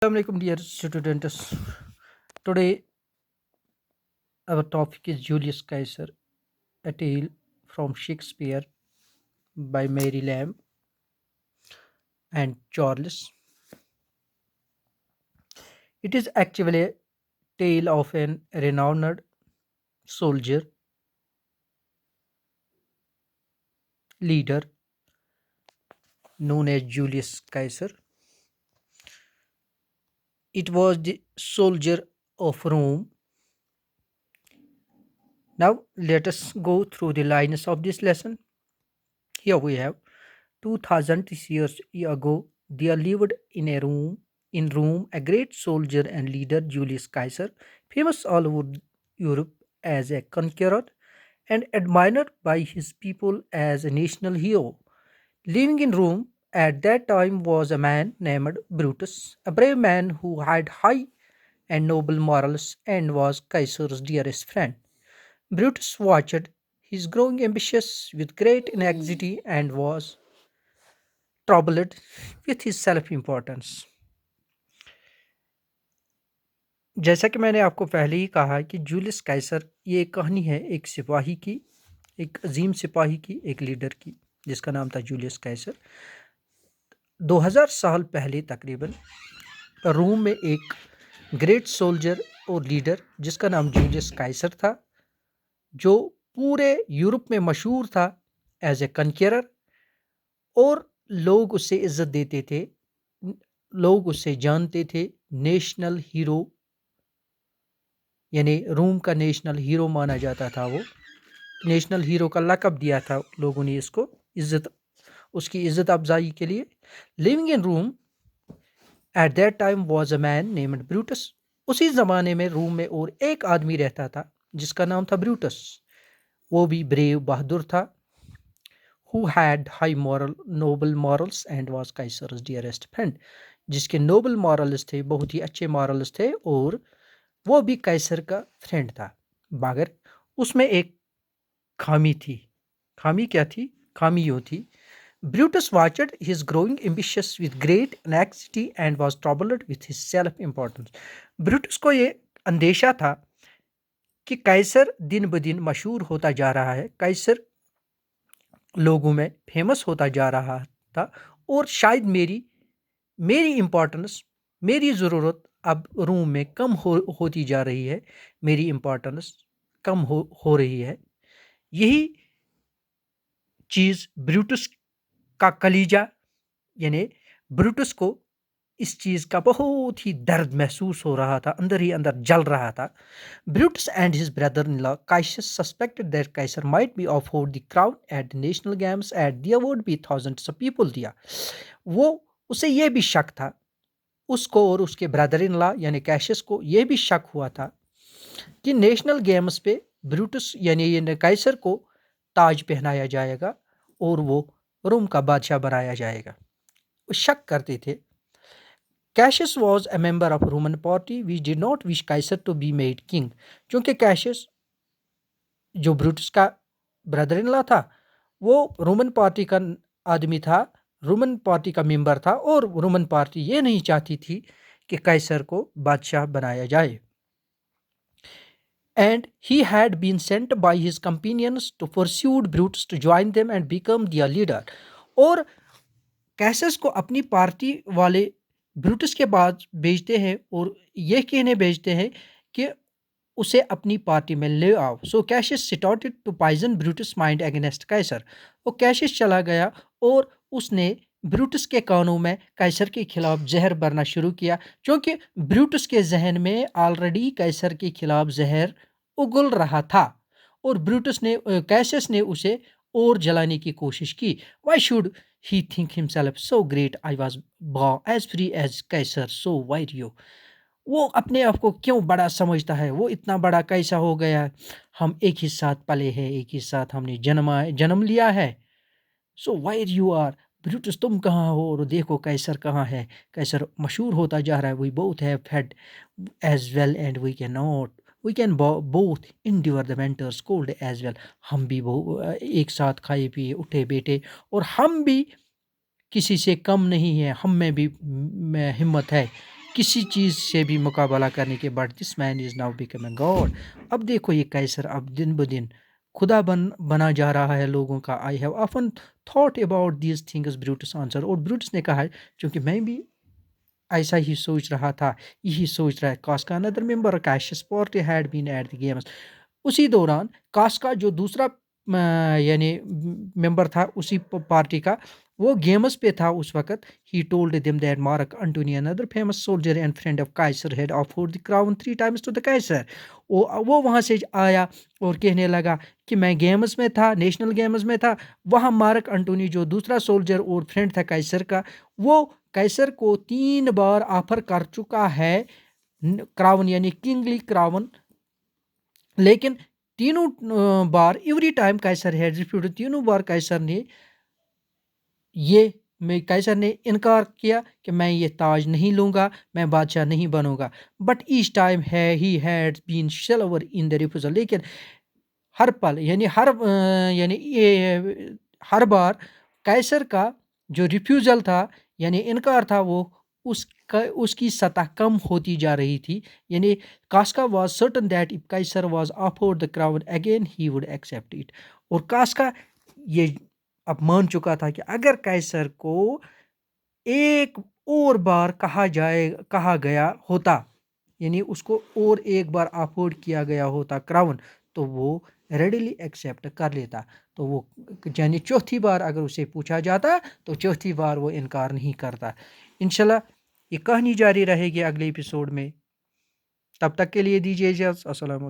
Assalamu alaikum, dear students. Today, our topic is Julius Caesar, a tale from Shakespeare by Mary Lamb and Charles. It is actually a tale of an renowned soldier, leader known as Julius Caesar. It was the soldier of Rome. Now, let us go through the lines of this lesson. Here we have 2000 years ago, there lived in Rome a great soldier and leader, Julius Caesar, famous all over Europe as a conqueror and admired by his people as a national hero. Living in Rome at that time was a man named Brutus, a brave man who had high and noble morals and was Caesar's dearest friend. Brutus watched his growing ambitions with great anxiety and was troubled with his self importance. जैसा कि मैंने आपको पहले ही कहा कि Julius कैसर ये एक कहानी है एक सिपाही की, एक अजीम सिपाही की, एक लीडर की, जिसका नाम था जूलियस कैसर। 2000 साल पहले तकरीबन रोम में एक ग्रेट सोल्जर और लीडर जिसका नाम जूलियस कैसर था, जो पूरे यूरोप में मशहूर था एज ए कन्क्यरर, और लोग उसे इज्जत देते थे, लोग उसे जानते थे नेशनल हीरो, यानी रोम का नेशनल हीरो माना जाता था। वो नेशनल हीरो का लक़ब दिया था लोगों ने इसको, उसकी इज्जत अफजाई के लिए। Living in Rome at that time was a man named Brutus. उसी ज़माने में रोम में और एक आदमी रहता था जिसका नाम था ब्रूटस। वो भी ब्रेव, बहादुर था। Who had high moral noble morals and was Caesar's dearest friend, जिसके नोबल मॉरल्स थे, बहुत ही अच्छे मॉरल्स थे, और वो भी कैसर का फ्रेंड था। मगर उसमें एक खामी थी। खामी क्या थी? खामी यो थी, Brutus watched his growing ambitions with great anxiety and was troubled with his self importance. Brutus को ये अंदेशा था कि कैसर दिन ब दिन मशहूर होता जा रहा है, कैसर लोगों में फेमस होता जा रहा था, और शायद मेरी इम्पोर्टेंस, मेरी ज़रूरत अब रोम में कम होती जा रही है, मेरी इम्पोर्टेंस कम हो रही है। यही चीज़ ब्रूटस का कलीजा, यानी ब्रूटस को इस चीज़ का बहुत ही दर्द महसूस हो रहा था, अंदर ही अंदर जल रहा था। Brutus and his brother in law Cassius suspected that Caesar might be offered the crown at the national games at there would be thousands of people दिया। वो उसे ये भी शक था, उसको और उसके ब्रदर इन लॉ यानी कैशियस को ये भी शक हुआ था कि नेशनल गेम्स पे ब्रूटस यानी ये कैसर को ताज पहनाया जाएगा और वो रोम का बादशाह बनाया जाएगा। वो शक करते थे। Cassius was a member of Roman party which did not wish Caesar to be made king. क्योंकि कैशियस जो ब्रूटस का ब्रदर इन लॉ था, वो रोमन पार्टी का आदमी था, रोमन पार्टी का मेंबर था, और रोमन पार्टी ये नहीं चाहती थी कि कैसर को बादशाह बनाया जाए। And he had been sent by his companions to pursue Brutus to join them and become their leader. और कैसस को अपनी पार्टी वाले ब्रूटस के बाद भेजते हैं और यह कहने भेजते हैं कि उसे अपनी पार्टी में ले आओ। So Cassius started to poison Brutus mind against Caesar. वो कैशियस चला गया और उसने ब्रूटस के कानों में कैसर के खिलाफ जहर भरना शुरू किया, क्योंकि ब्रूटस के जहन में ऑलरेडी कैसर के खिलाफ जहर उगल रहा था, और ब्रूटस ने कैसियस ने उसे और जलाने की कोशिश की। Why should he think himself so great, I was born as free as Caesar, so why you. वो अपने आप को क्यों बड़ा समझता है, वो इतना बड़ा कैसा हो गया? हम एक ही साथ पले हैं, एक ही साथ हमने जन्म लिया है। सो वाई यू आर ब्रूटस, तुम कहाँ हो और देखो कैसर कहाँ है। कैसर मशहूर होता जा रहा है, we both have fed as well and we can both endure the winters cold as well. हम भी एक साथ खाए पिए उठे बैठे, और हम भी किसी से कम नहीं है, हम में भी हिम्मत है کسی چیز سے بھی مقابلہ کرنے کے بعد this man is now become a god. اب دیکھو یہ قیصر اب دن بدن خدا بنا جا رہا ہے لوگوں کا. I have often thought about these things Brutus answer. اور بروٹس نے کہا ہے چونکہ میں بھی ایسا ہی سوچ رہا تھا, یہی سوچ رہا ہے. کاسکا اندر member Cassius party had been at the games. اسی دوران کاسکا جو دوسرا یعنی ممبر تھا اسی پارٹی کا, وہ گیمز پہ تھا اس وقت. He told them that mark Anthony another famous soldier and friend of Kaiser had offered the crown 3 times to the Kaiser. وہ وہاں سے آیا اور کہنے لگا کہ میں گیمز میں تھا, نیشنل گیمز میں تھا. وہاں مارک انٹونی جو دوسرا سولجر اور فرینڈ تھا کائسر کا, وہ کائسر کو 3 بار آفر کر چکا ہے کراون یعنی کنگلی کراون, لیکن تینوں بار ایوری ٹائم کائسر ہیڈ ریفیوزڈ. تینوں بار کائسر نے انکار کیا کہ میں یہ تاج نہیں لوں گا, میں بادشاہ نہیں بنوں گا. But each time he had been shriller in the refusal. لیکن ہر پل یعنی ہر بار کائسر کا جو ریفیوزل تھا یعنی انکار تھا, وہ اس کی سطح کم ہوتی جا رہی تھی. یعنی Casca was certain that if Caesar was offered the crown again he would accept it. اور کاسکا یہ اب مان چکا تھا کہ اگر کائسر کو ایک اور بار کہا گیا ہوتا, یعنی اس کو اور ایک بار آفرڈ کیا گیا ہوتا کراون, تو وہ ریڈیلی ایکسیپٹ کر لیتا. تو وہ یعنی چوتھی بار اگر اسے پوچھا جاتا تو چوتھی بار وہ انکار نہیں کرتا. انشاءاللہ یہ کہانی جاری رہے گی اگلے ایپیسوڈ میں. تب تک کے لیے دیجیے اجازت. السلام علیکم.